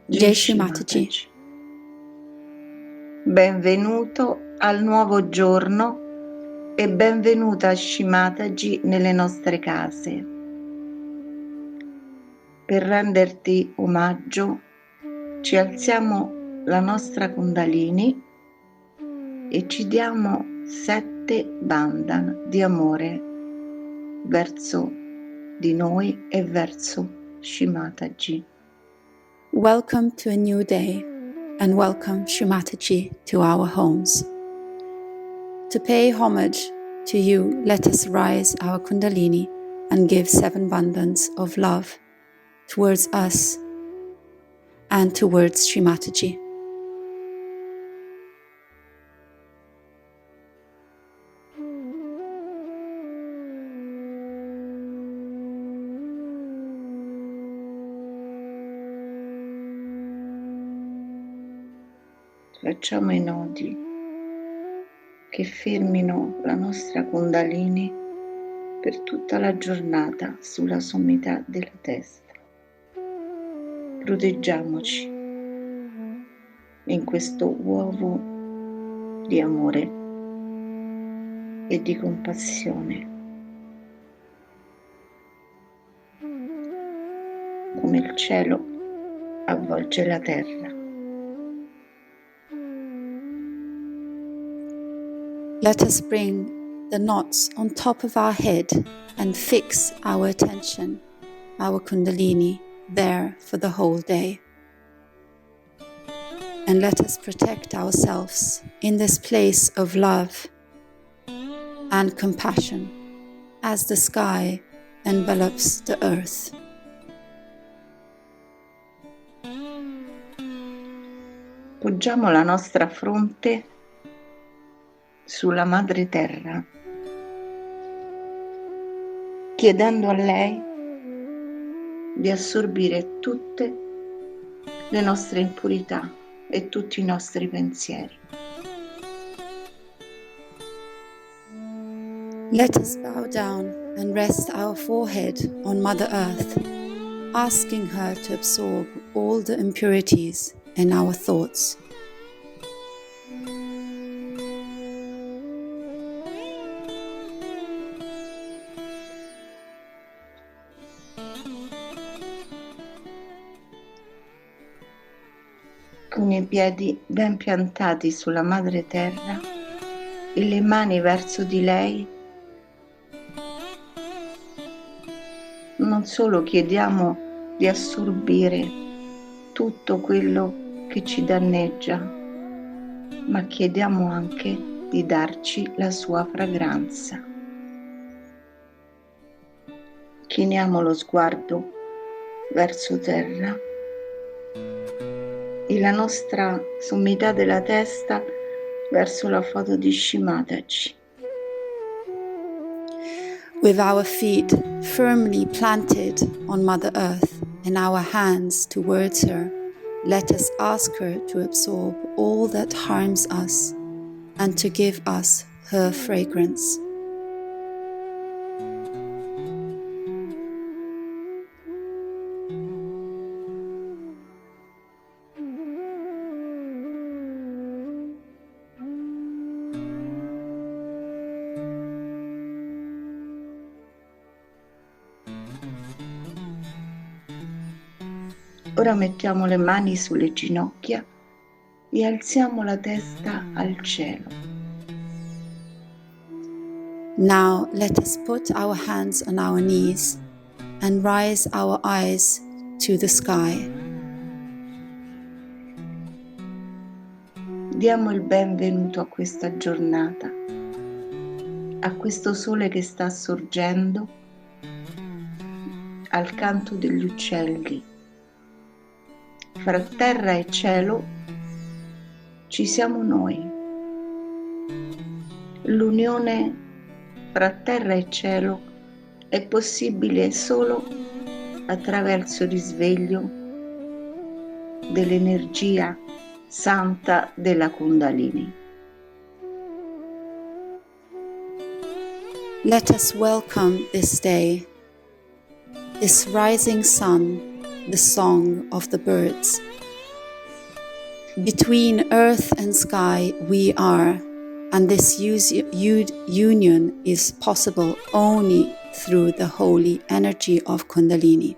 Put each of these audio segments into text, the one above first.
Jai Shri Mataji. Benvenuto al nuovo giorno e benvenuta Shri Mataji nelle nostre case. Per renderti omaggio ci alziamo la nostra Kundalini e ci diamo 7 bandhan di amore verso di noi e verso Shri Mataji. Welcome to a new day and welcome Shri Mataji to our homes. To pay homage to you, let us rise our Kundalini and give 7 bandhans of love towards us and towards Shri Mataji. Facciamo i nodi che fermino la nostra Kundalini per tutta la giornata sulla sommità della testa. Proteggiamoci in questo uovo di amore e di compassione, come il cielo avvolge la terra. Let us bring the knots on top of our head and fix our attention, our Kundalini, there for the whole day. And let us protect ourselves in this place of love and compassion as the sky envelops the earth. Poggiamo la nostra fronte sulla madre terra, chiedendo a lei di assorbire tutte le nostre impurità e tutti i nostri pensieri. Let us bow down and rest our forehead on Mother Earth, asking her to absorb all the impurities in our thoughts. Con i piedi ben piantati sulla madre terra e le mani verso di lei, non solo chiediamo di assorbire tutto quello che ci danneggia, ma chiediamo anche di darci la sua fragranza. Chiniamo lo sguardo verso terra e la nostra sommità della testa verso la foto di Shri Mataji. With our feet firmly planted on Mother Earth and our hands towards her, let us ask her to absorb all that harms us and to give us her fragrance. Ora mettiamo le mani sulle ginocchia e alziamo la testa al cielo. Now let us put our hands on our knees and rise our eyes to the sky. Diamo il benvenuto a questa giornata, a questo sole che sta sorgendo, al canto degli uccelli. Fra terra e cielo ci siamo noi. L'unione fra terra e cielo è possibile solo attraverso il risveglio dell'energia santa della Kundalini. Let us welcome this day, this rising sun, the song of the birds, Between earth and sky we are, and this union is possible only through the holy energy of Kundalini.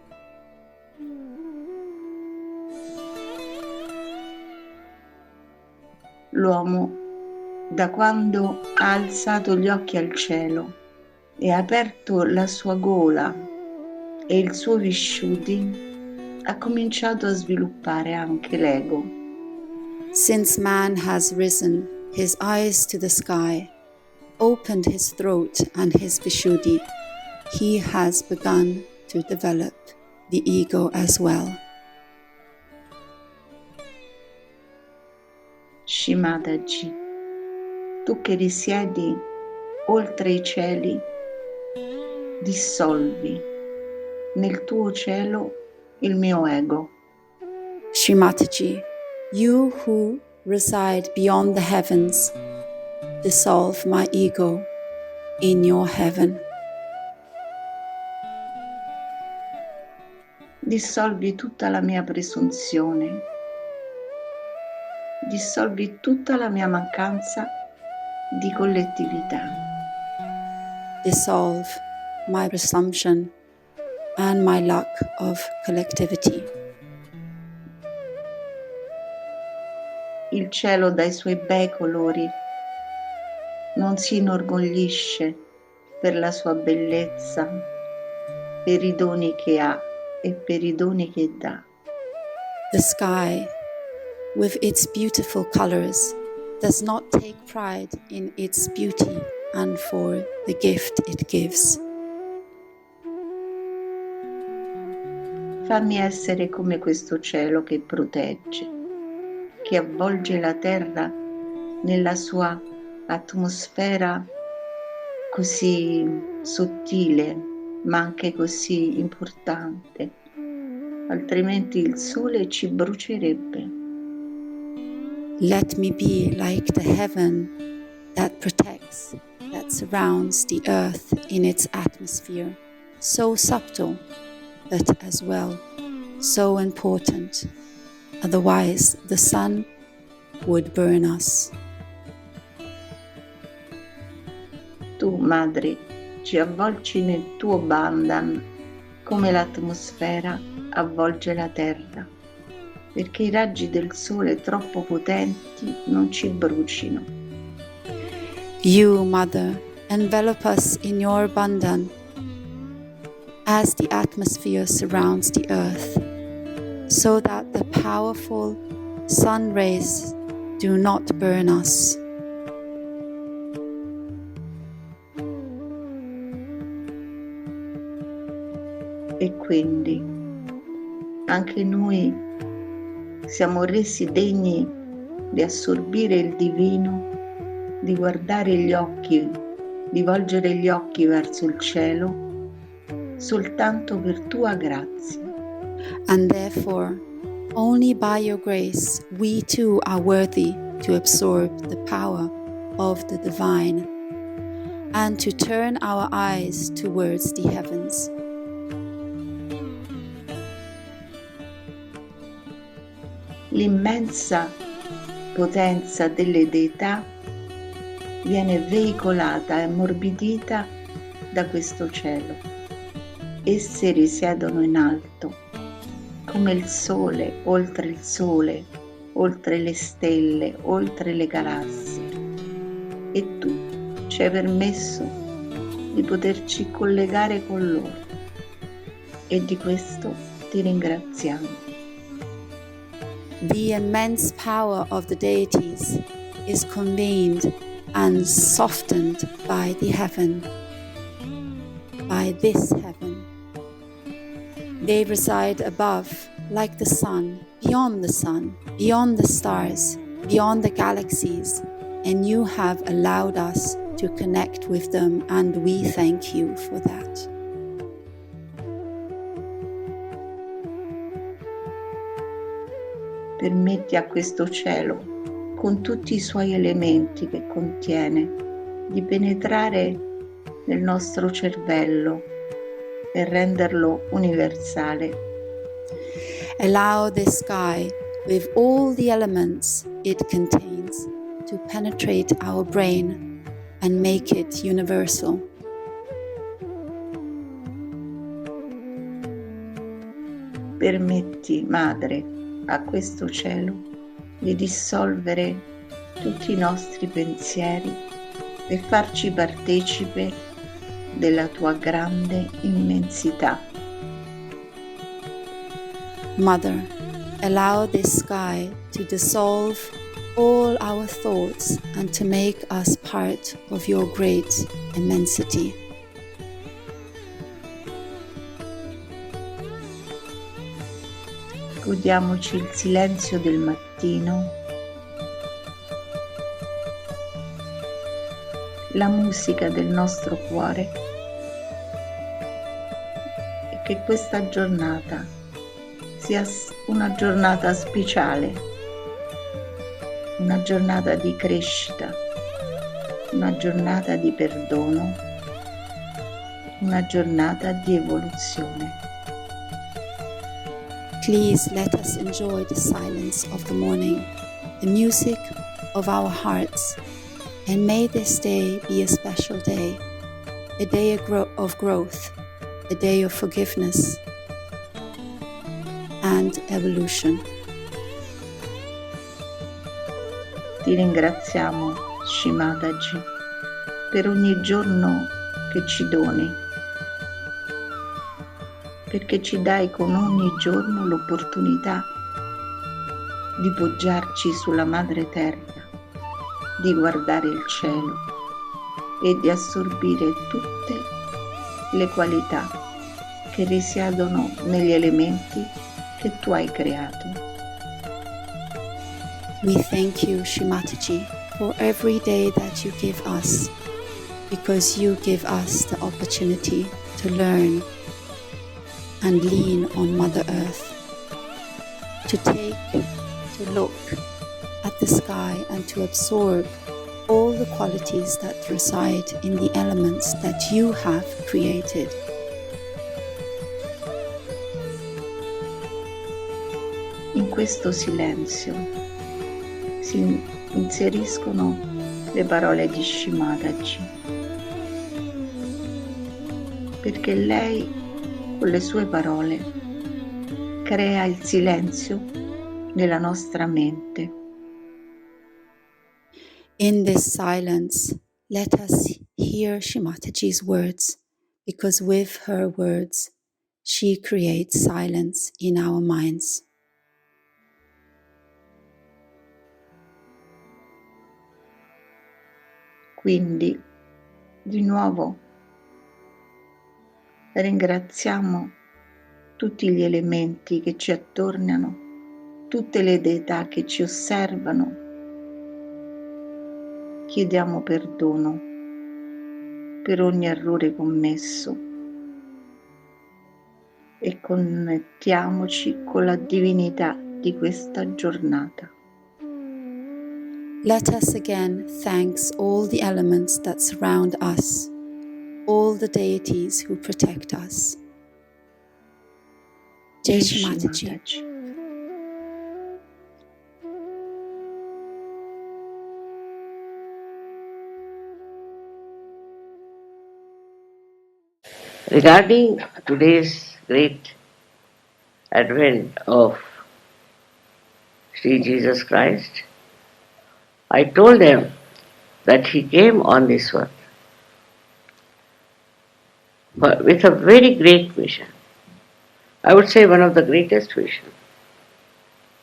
L'uomo, da quando ha alzato gli occhi al cielo e ha aperto la sua gola e il suo Vishuddhi, ha cominciato a sviluppare anche l'ego. Since man has risen his eyes to the sky, opened his throat and his Vishuddhi, he has begun to develop the ego as well. Shimataji, tu che risiedi oltre i cieli, dissolvi nel tuo cielo il mio ego. Shrimataji, you who reside beyond the heavens, dissolve my ego in your heaven. Dissolvi tutta la mia presunzione, dissolvi tutta la mia mancanza di collettività. Dissolve my presumption and my lack of collectivity. Il cielo dai suoi bei colori non si inorgoglisce per la sua bellezza, per i doni che ha e per i doni che dà. The sky, with its beautiful colors, does not take pride in its beauty and for the gift it gives. Fammi essere come questo cielo che protegge, che avvolge la terra nella sua atmosfera così sottile, ma anche così importante, altrimenti il sole ci brucierebbe. Let me be like the heaven that protects, that surrounds the earth in its atmosphere, so subtle, but as well so important. Otherwise, the sun would burn us. Tu, Madre, ci avvolgi nel tuo bandhan come l'atmosfera avvolge la terra, perché i raggi del sole troppo potenti non ci brucino. You, Mother, envelop us in your bandhan as the atmosphere surrounds the earth, so that the powerful sun rays do not burn us. E quindi anche noi siamo resi degni di assorbire il divino, di guardare gli occhi, di volgere gli occhi verso il cielo soltanto per tua grazia. And therefore, only by your grace, we too are worthy to absorb the power of the divine and to turn our eyes towards the heavens. L'immensa potenza delle deità viene veicolata e ammorbidita da questo cielo. Esse risiedono in alto, come il sole, oltre le stelle, oltre le galassie. E tu ci hai permesso di poterci collegare con loro. E di questo ti ringraziamo. The immense power of the deities is conveyed and softened by the heaven, by this heaven. They reside above, like the sun, beyond the stars, beyond the galaxies, and you have allowed us to connect with them, and we thank you for that. Permetti a questo cielo, con tutti i suoi elementi che contiene, di penetrare nel nostro cervello e renderlo universale. Allow the sky, with all the elements it contains to penetrate our brain and make it universal. Permetti, Madre, a questo cielo di dissolvere tutti i nostri pensieri e farci partecipe della tua grande immensità. Mother, allow this sky to dissolve all our thoughts and to make us part of your great immensity. Godiamoci il silenzio del mattino, la musica del nostro cuore e che questa giornata sia una giornata speciale, una giornata di crescita, una giornata di perdono, una giornata di evoluzione. Please let us enjoy the silence of the morning, the music of our hearts, and may this day be a special day, a day of growth, a day of forgiveness and evolution. Ti ringraziamo, Shimataji, per ogni giorno che ci doni, perché ci dai con ogni giorno l'opportunità di poggiarci sulla madre terra, di guardare il cielo e di assorbire tutte le qualità che risiedono negli elementi che tu hai creato. We thank you, Shimataji, for every day that you give us, because you give us the opportunity to learn and lean on Mother Earth, to look at the sky and to absorb all the qualities that reside in the elements that you have created. In questo silenzio si inseriscono le parole di Shimataji, perché lei con le sue parole crea il silenzio nella nostra mente. In this silence, let us hear Shimataji's words, because with her words, she creates silence in our minds. Quindi, di nuovo, ringraziamo tutti gli elementi che ci attornano, tutte le deità che ci osservano. Chiediamo perdono per ogni errore commesso e connettiamoci con la divinità di questa giornata. Let us again thank all the elements that surround us, all the deities who protect us. Jai Shimataji. Regarding today's great advent of Sri Jesus Christ, I told them that He came on this earth with a very great vision. I would say one of the greatest visions,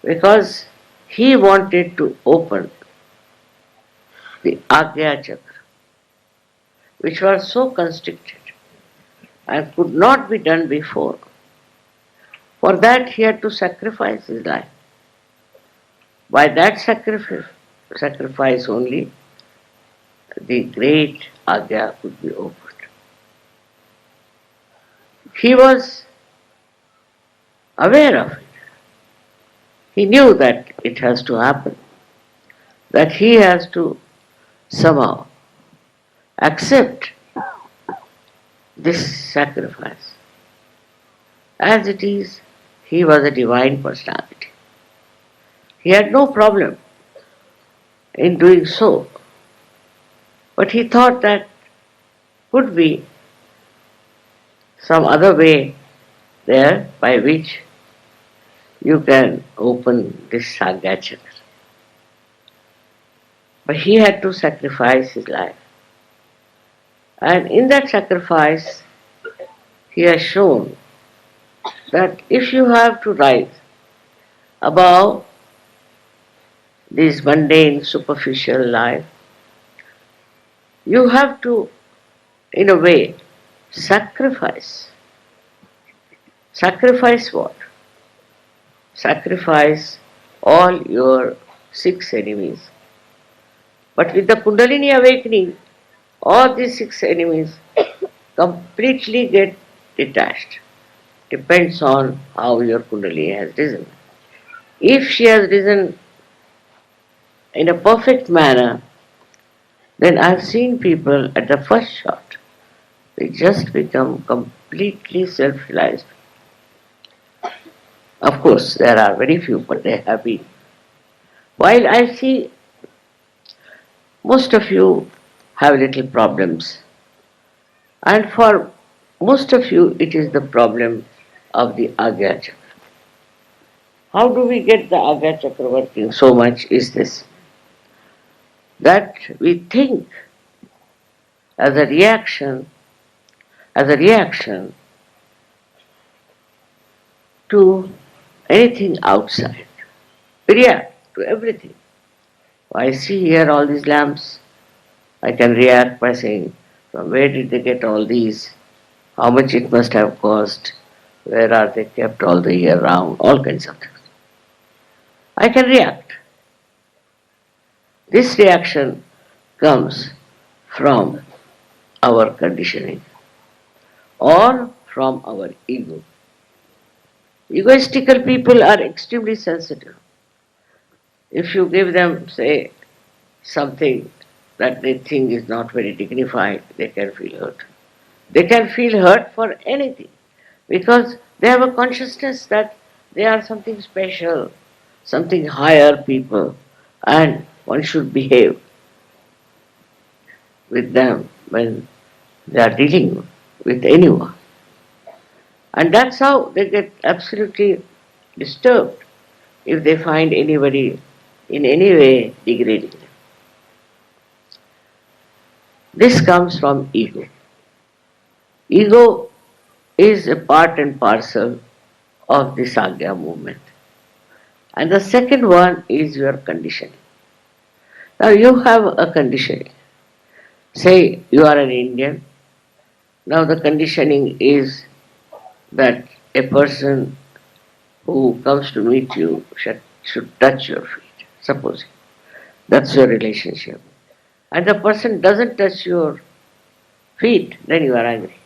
because He wanted to open the Agya Chakra, which was so constricted and could not be done before. For that He had to sacrifice His life. By that sacrifice only, the great Agya could be opened. He was aware of it. He knew that it has to happen, that he has to somehow accept this sacrifice. As it is, he was a divine personality. He had no problem in doing so. But he thought that could be some other way there by which you can open this Sagya chakra. But he had to sacrifice his life. And in that sacrifice, he has shown that if you have to rise above this mundane, superficial life, you have to, in a way, sacrifice. Sacrifice what? Sacrifice all your 6 enemies. But with the Kundalini awakening, all these 6 enemies completely get detached. Depends on how your Kundalini has risen. If she has risen in a perfect manner, then I've seen people at the first shot, they just become completely self-realized. Of course, there are very few, but they have been. While I see most of you have little problems, and for most of you it is the problem of the Agya Chakra. How do we get the Agya Chakra working so much is this, that we think as a reaction, as a reaction to anything outside. We react to everything. I see here all these lamps. I can react by saying, from where did they get all these? How much it must have cost? Where are they kept all the year round? All kinds of things. I can react. This reaction comes from our conditioning or from our ego. Egoistical people are extremely sensitive. If you give them, say, something that they think is not very dignified, they can feel hurt. They can feel hurt for anything because they have a consciousness that they are something special, something higher people, and one should behave with them when they are dealing with anyone. And that's how they get absolutely disturbed if they find anybody in any way degrading them. This comes from ego. Ego is a part and parcel of the Sagya movement. And the second one is your conditioning. Now you have a conditioning. Say you are an Indian. Now the conditioning is that a person who comes to meet you should touch your feet, supposing. That's your relationship. And the person doesn't touch your feet, then you are angry.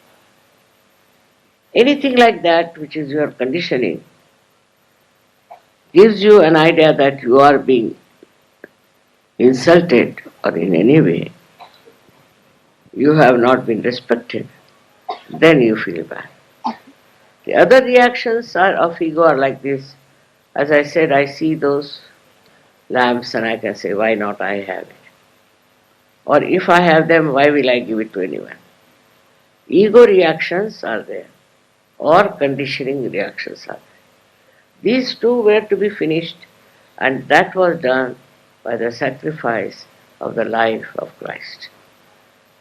Anything like that, which is your conditioning, gives you an idea that you are being insulted or in any way you have not been respected, then you feel bad. The other reactions of ego are like this. As I said, I see those lamps and I can say, why not I have it? Or if I have them, why will I give it to anyone? Ego reactions are there, or conditioning reactions are there. These two were to be finished, and that was done by the sacrifice of the life of Christ.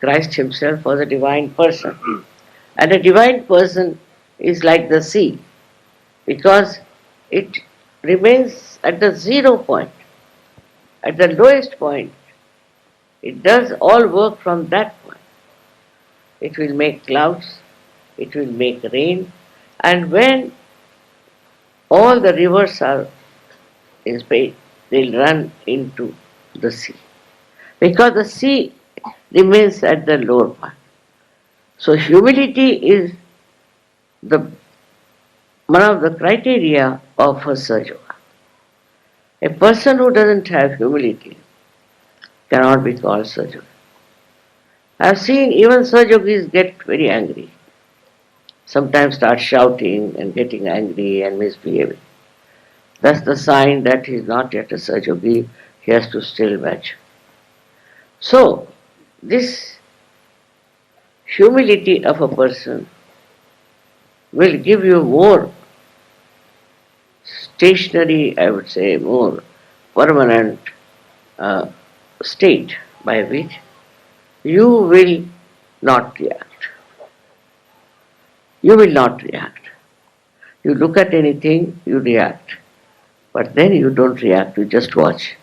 Christ himself was a divine person, and a divine person is like the sea, because it remains at the 0 point, at the lowest point. It does all work from that point. It will make clouds, it will make rain, and when all the rivers are in space, they'll run into the sea. Because the sea remains at the lower part. So humility is one of the criteria of a Sahaja. A person who doesn't have humility cannot be called Sahaja. I have seen even Sahajogis get very angry. Sometimes start shouting and getting angry and misbehaving. That's the sign that he is not yet a Sajogi, he has to still match. So, this humility of a person will give you more stationary, I would say, more permanent uh, state by which you will not react. You will not react. You look at anything, you react. But then you don't react, you just watch.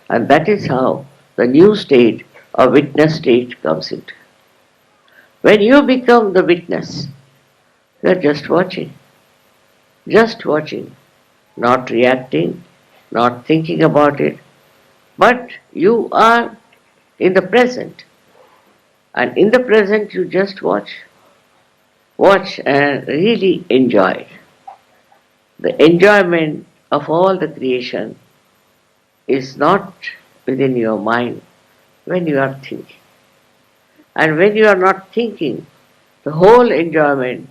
And that is how the new state or witness state comes into. When you become the witness, you are just watching, not reacting, not thinking about it, but you are in the present. And in the present, you just watch and really enjoy. The enjoyment of all the creation is not within your mind when you are thinking. And when you are not thinking, the whole enjoyment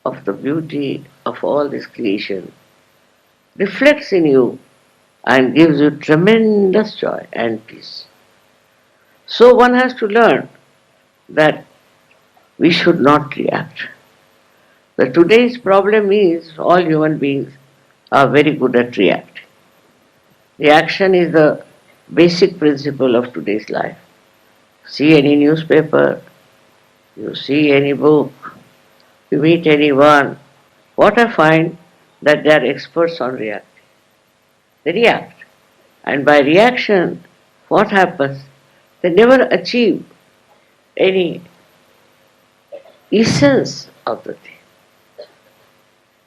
of the beauty of all this creation reflects in you and gives you tremendous joy and peace. So one has to learn that we should not react. The today's problem is all human beings are very good at reacting. Reaction is the basic principle of today's life. See any newspaper, you see any book, you meet anyone, what I find that they are experts on reacting. They react. And by reaction, what happens? They never achieve any essence of the thing.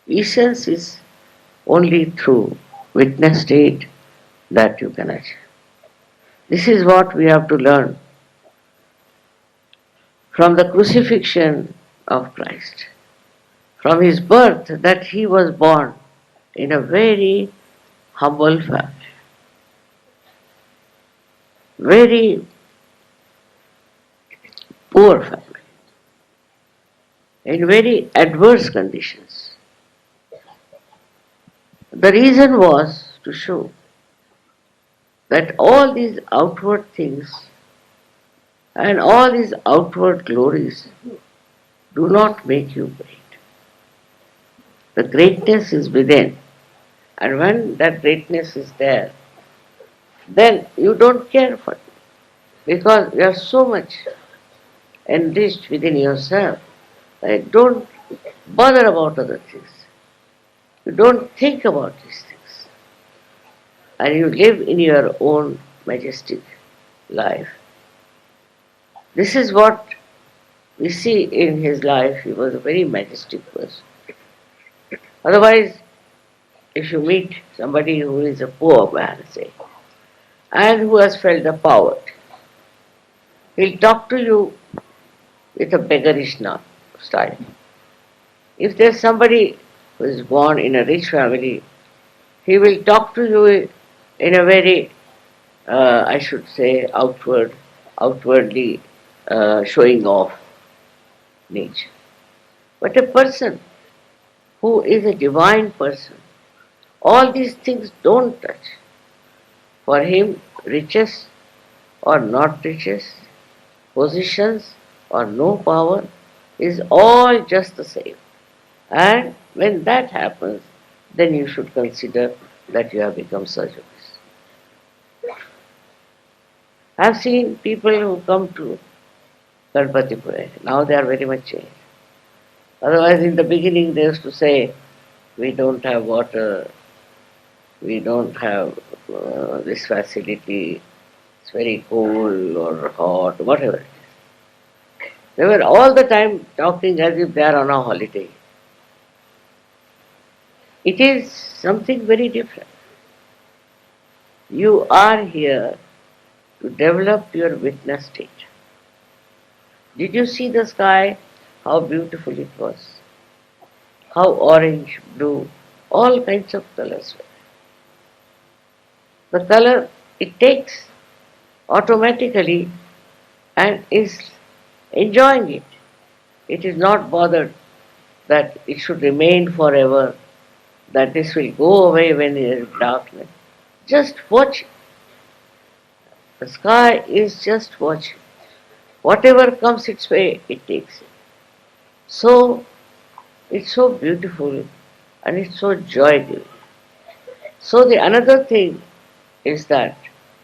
Essence is only through witness state that you can achieve. This is what we have to learn from the crucifixion of Christ, from his birth, that he was born in a very humble family, very poor family, in very adverse conditions. The reason was to show that all these outward things and all these outward glories do not make you great. The greatness is within, and when that greatness is there, then you don't care for it because you are so much enriched within yourself that you don't bother about other things. You don't think about these things, and you live in your own majestic life. This is what we see in his life. He was a very majestic person. Otherwise, if you meet somebody who is a poor man, say, and who has felt the poverty, he'll talk to you with a beggarish style. If there's somebody who is born in a rich family, he will talk to you in a very, I should say, outwardly showing off nature. But a person who is a divine person, all these things don't touch. For him, riches or not riches, positions or no power is all just the same. And when that happens, then you should consider that you have become Sajogi. I've seen people who come to Ganpatipura. Now they are very much changed. Otherwise, in the beginning, they used to say, we don't have water, we don't have this facility, it's very cold or hot, whatever it is. They were all the time talking as if they are on a holiday. It is something very different. You are here to develop your witness state. Did you see the sky? How beautiful it was. How orange, blue, all kinds of colors were. The color it takes automatically and is enjoying it. It is not bothered that it should remain forever, that this will go away when there is darkness. Just watch. The sky is just watching. Whatever comes its way, it takes it. So, it's so beautiful and it's so joy-giving. So the another thing is that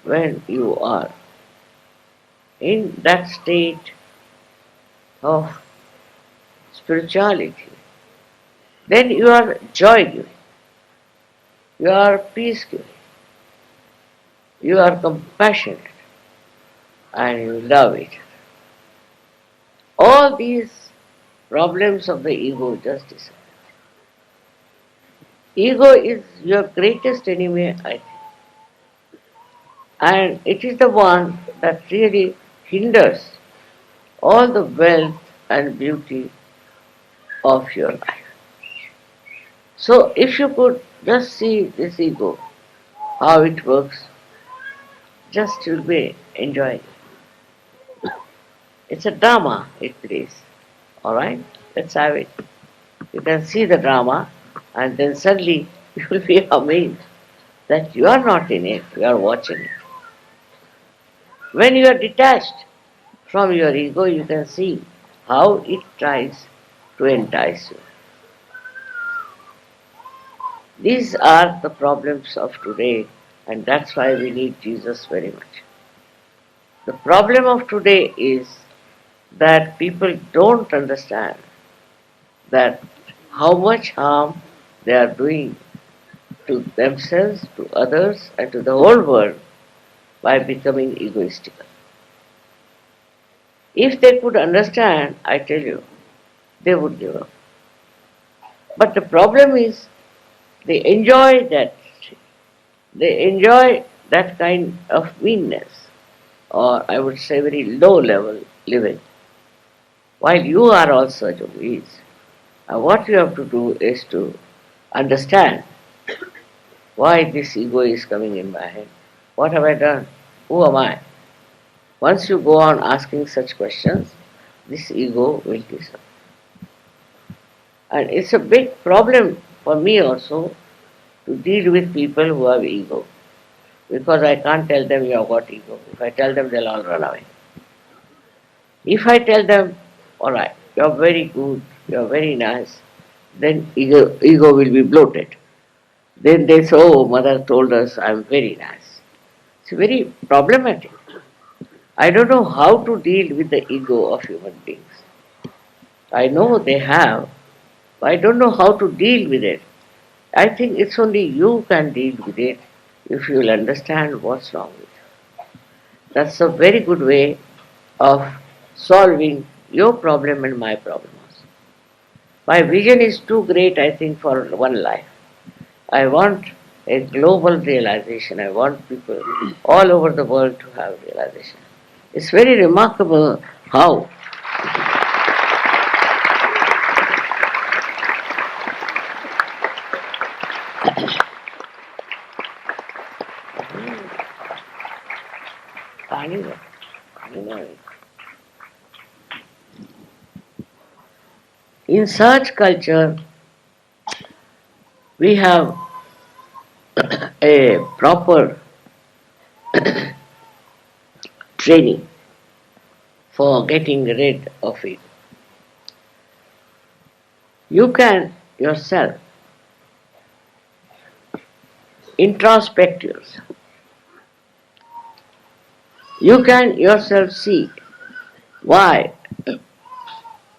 when you are in that state of spirituality, then you are joy-giving, you are peace-giving, you are compassionate, and you love it. All these problems of the ego just disappear. Ego is your greatest enemy, I think, and it is the one that really hinders all the wealth and beauty of your life. So if you could just see this ego, how it works, just you'll be enjoying it. It's a drama it plays. Alright? Let's have it. You can see the drama and then suddenly you will be amazed that you are not in it, you are watching it. When you are detached from your ego, you can see how it tries to entice you. These are the problems of today, and that's why we need Jesus very much. The problem of today is that people don't understand that how much harm they are doing to themselves, to others, and to the whole world by becoming egoistical. If they could understand, I tell you, they would give up. But the problem is they enjoy that. They enjoy that kind of meanness, or I would say very low level living, while you are also yogis. What you have to do is to understand why this ego is coming in my head. What have I done? Who am I? Once you go on asking such questions, this ego will disappear. And it's a big problem for me also to deal with people who have ego. Because I can't tell them you have got ego. If I tell them, they'll all run away. If I tell them, alright, you're very good, you're very nice, then ego will be bloated. Then they say, oh, mother told us I'm very nice. It's very problematic. I don't know how to deal with the ego of human beings. I know they have, but I don't know how to deal with it. I think it's only you can deal with it if you will understand what's wrong with it. That's a very good way of solving your problem and my problem also. My vision is too great, I think, for one life. I want a global realization. I want people all over the world to have realization. It's very remarkable how in such culture we have a proper training for getting rid of it. You can yourself introspect yourself. You can yourself see why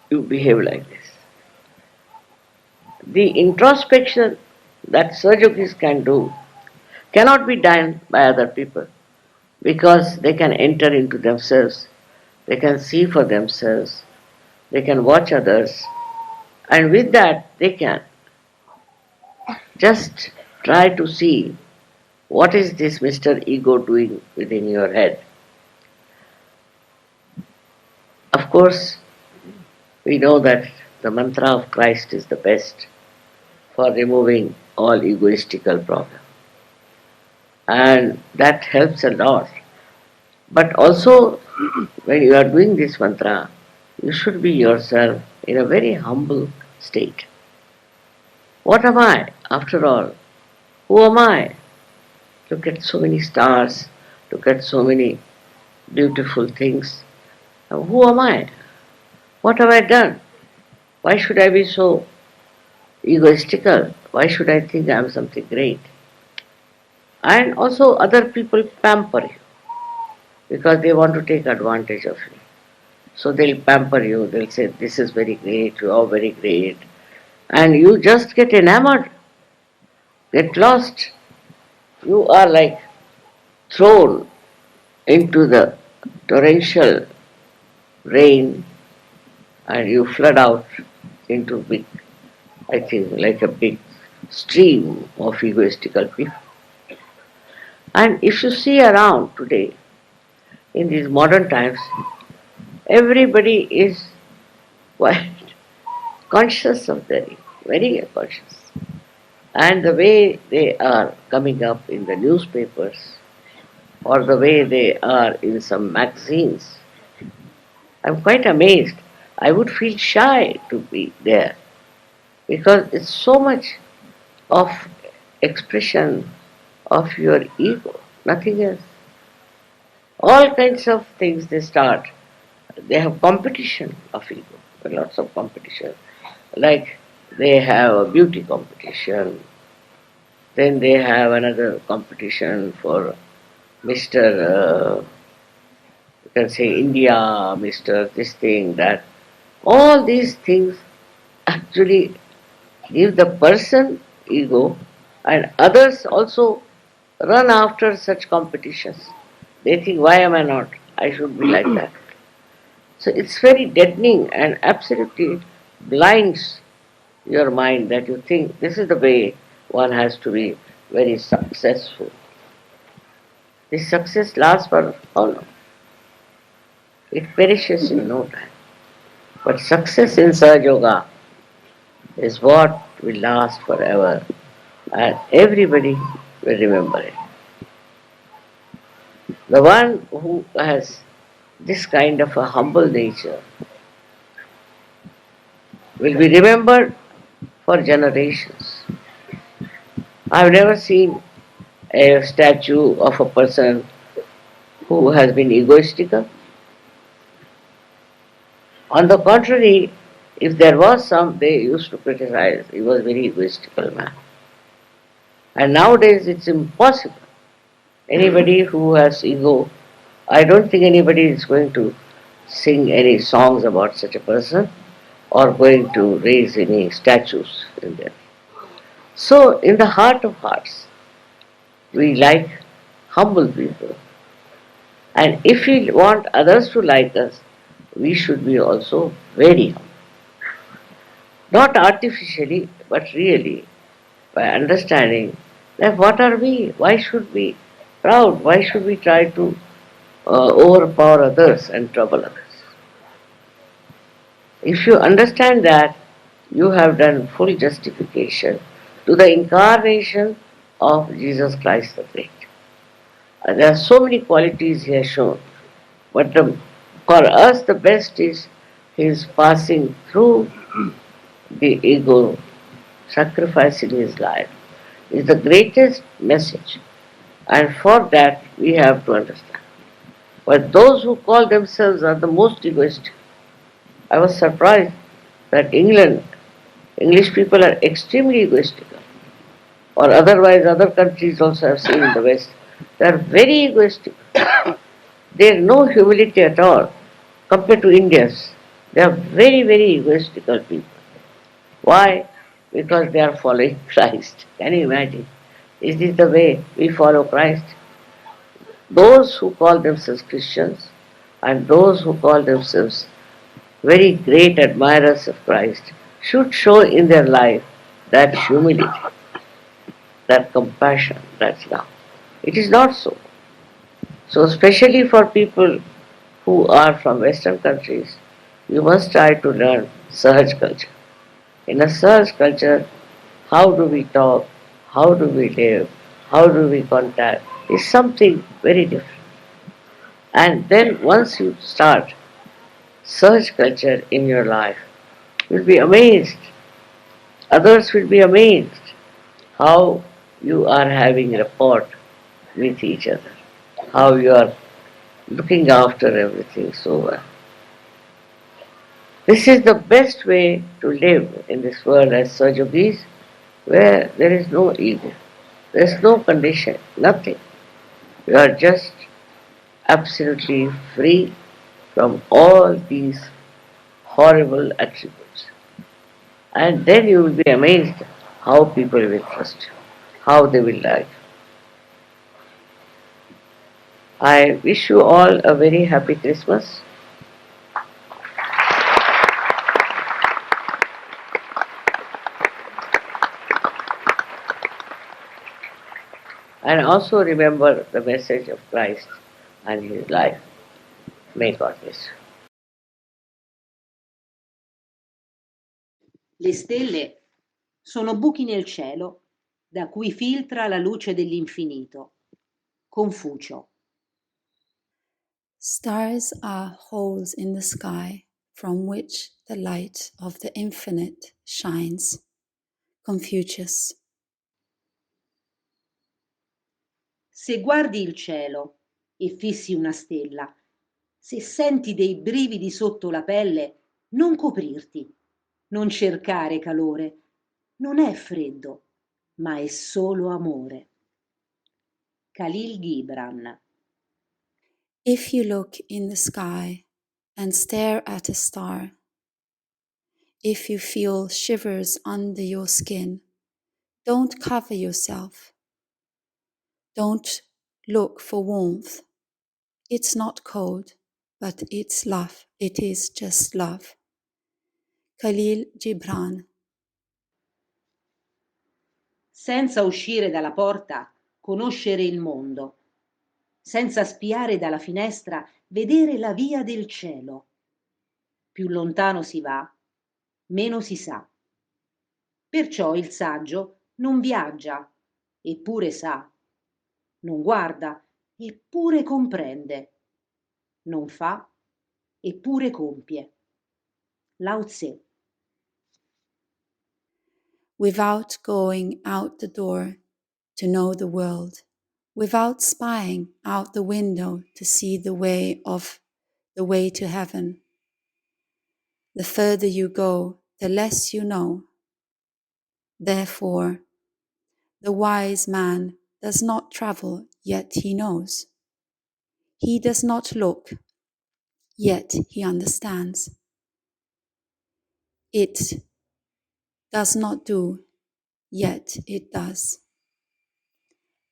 you behave like this. The introspection that Sajogis can do cannot be done by other people because they can enter into themselves, they can see for themselves, they can watch others, and with that they can just try to see what is this Mr. Ego doing within your head. Of course, we know that the mantra of Christ is the best for removing all egoistical problems. And that helps a lot. But also, when you are doing this mantra, you should be yourself in a very humble state. What am I, after all? Who am I? Look at so many stars, look at so many beautiful things. Now, who am I? What have I done? Why should I be so egoistical? Why should I think I'm something great? And also, other people pamper you because they want to take advantage of you. So they'll pamper you, they'll say, this is very great, you are very great. And you just get enamored, get lost. You are like thrown into the torrential rain and you flood out into big, I think, like a big stream of egoistical people. And if you see around today, in these modern times, everybody is quite conscious of their ego, very conscious. And the way they are coming up in the newspapers or the way they are in some magazines, I'm quite amazed. I would feel shy to be there because it's so much of expression of your ego, nothing else. All kinds of things they start. They have competition of ego, lots of competition. Like they have a beauty competition, then they have another competition for Mr. You can say India, Mr. this thing, that. All these things actually give the person ego, and others also run after such competitions. They think, why am I not? I should be like that. So it's very deadening and absolutely blinds your mind that you think this is the way one has to be very successful. This success lasts for how long? It perishes in no time. But success in Sahaja Yoga is what will last forever and everybody will remember it. The one who has this kind of a humble nature will be remembered for generations. I've never seen a statue of a person who has been egoistical. On the contrary, if there was some, they used to criticize. He was a very egoistical man. And nowadays it's impossible. Anybody who has ego, I don't think anybody is going to sing any songs about such a person or going to raise any statues in there. So, in the heart of hearts, we like humble people. And if we want others to like us, we should be also very humble. Not artificially, but really, by understanding that what are we? Why should we proud? Why should we try to overpower others and trouble others? If you understand that, you have done full justification to the incarnation of Jesus Christ the Great. There are so many qualities he has shown, but for us the best is his passing through the ego, sacrificing his life, is the greatest message. And for that we have to understand. But those who call themselves are the most egoistic. I was surprised that English people are extremely egoistical. Or otherwise other countries also have seen in the West. They are very egoistic. There is no humility at all compared to Indians. They are very, very egoistical people. Why? Because they are following Christ. Can you imagine? Is this the way we follow Christ? Those who call themselves Christians and those who call themselves very great admirers of Christ should show in their life that humility, that compassion, that love. It is not so. So, especially for people who are from Western countries, you must try to learn Sahaj culture. In a Sahaj culture, how do we talk, how do we live, how do we contact is something very different. And then once you start Sahaj culture in your life, you'll be amazed Others will be amazed how you are having rapport with each other, how you are looking after everything so well. This is the best way to live in this world as Sajogis, where there is no ego, there is no condition, nothing. You are just absolutely free from all these horrible attributes. And then you will be amazed how people will trust you, how they will like. I wish you all a very happy Christmas. And also remember the message of Christ and his life. May God bless you. Le stelle sono buchi nel cielo da cui filtra la luce dell'infinito. Confucio. Stars are holes in the sky from which the light of the infinite shines. Confucius. Se guardi il cielo e fissi una stella, se senti dei brividi sotto la pelle, non coprirti, non cercare calore. Non è freddo, ma è solo amore. Khalil Gibran. If you look in the sky and stare at a star, if you feel shivers under your skin, don't cover yourself. Don't look for warmth. It's not cold, but it's love. It is just love. Khalil Gibran. Senza uscire dalla porta, conoscere il mondo. Senza spiare dalla finestra, vedere la via del cielo. Più lontano si va, meno si sa. Perciò il saggio non viaggia, eppure sa. Non guarda, eppure comprende. Non fa, eppure compie. Lao Tse. Without going out the door to know the world, without spying out the window to see the way to heaven, the further you go, the less you know. Therefore, the wise man does not travel, yet he knows. He does not look, yet he understands. It does not do, yet it does.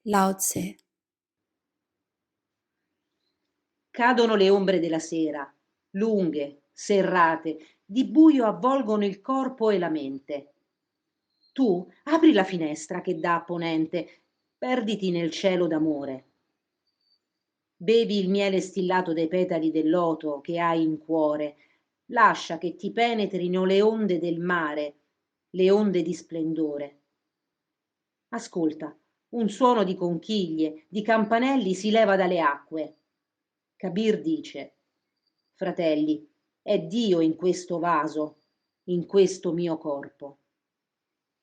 Lao Tse. Cadono le ombre della sera, lunghe, serrate, di buio avvolgono il corpo e la mente. Tu apri la finestra che dà a ponente, perditi nel cielo d'amore. Bevi il miele stillato dai petali del loto che hai in cuore, lascia che ti penetrino le onde del mare, le onde di splendore. Ascolta, un suono di conchiglie, di campanelli si leva dalle acque. Kabir dice: fratelli, è Dio in questo vaso, in questo mio corpo.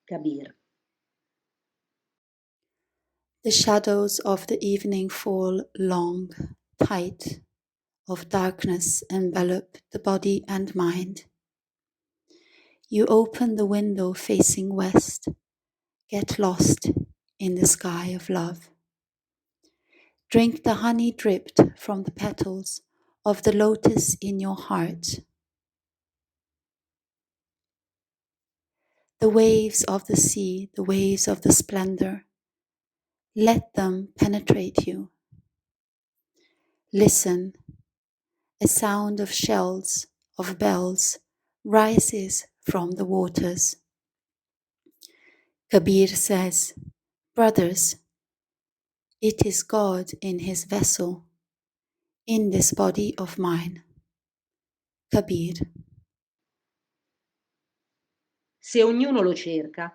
Kabir. The shadows of the evening fall long, tight, of darkness envelop the body and mind. You open the window facing west, get lost in the sky of love. Drink the honey dripped from the petals of the lotus in your heart. The waves of the sea, the waves of the splendor, let them penetrate you. Listen, a sound of shells, of bells, rises from the waters. Kabir says, brothers, it is God in his vessel, in this body of mine. Kabir. Se ognuno lo cerca,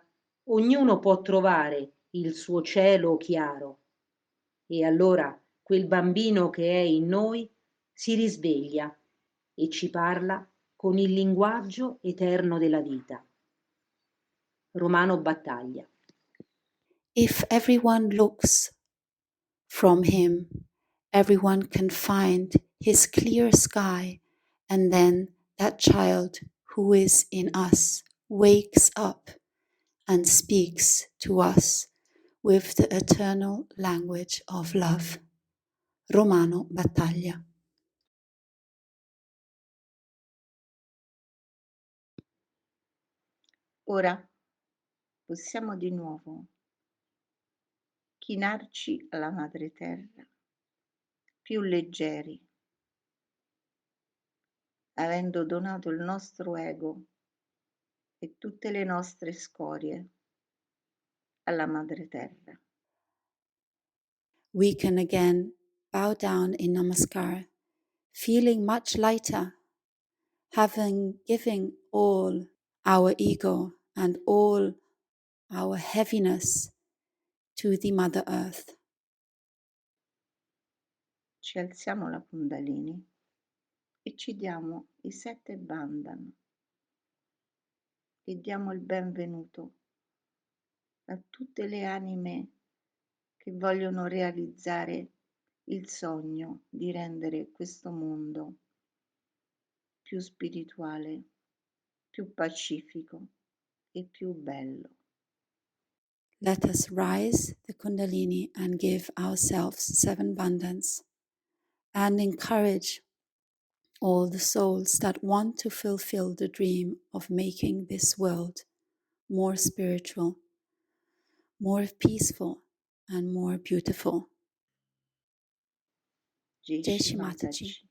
ognuno può trovare il suo cielo chiaro. E allora quel bambino che è in noi si risveglia e ci parla con il linguaggio eterno della vita. Romano Battaglia. If everyone looks from him, everyone can find his clear sky, and then that child who is in us wakes up and speaks to us with the eternal language of love. Romano Battaglia. Ora possiamo di nuovo chinarci alla madre terra, più leggeri, avendo donato il nostro ego e tutte le nostre scorie alla madre terra. We can again bow down in Namaskar, feeling much lighter, having given all our ego and all our heaviness to the Mother Earth. Ci alziamo la Kundalini e ci diamo i 7 bandhana e diamo il benvenuto a tutte le anime che vogliono realizzare il sogno di rendere questo mondo più spirituale, più pacifico e più bello. Let us rise the Kundalini and give ourselves 7 bandhans and encourage all the souls that want to fulfill the dream of making this world more spiritual, more peaceful, and more beautiful. Jai Jai Shri Shri Mataji. Mataji.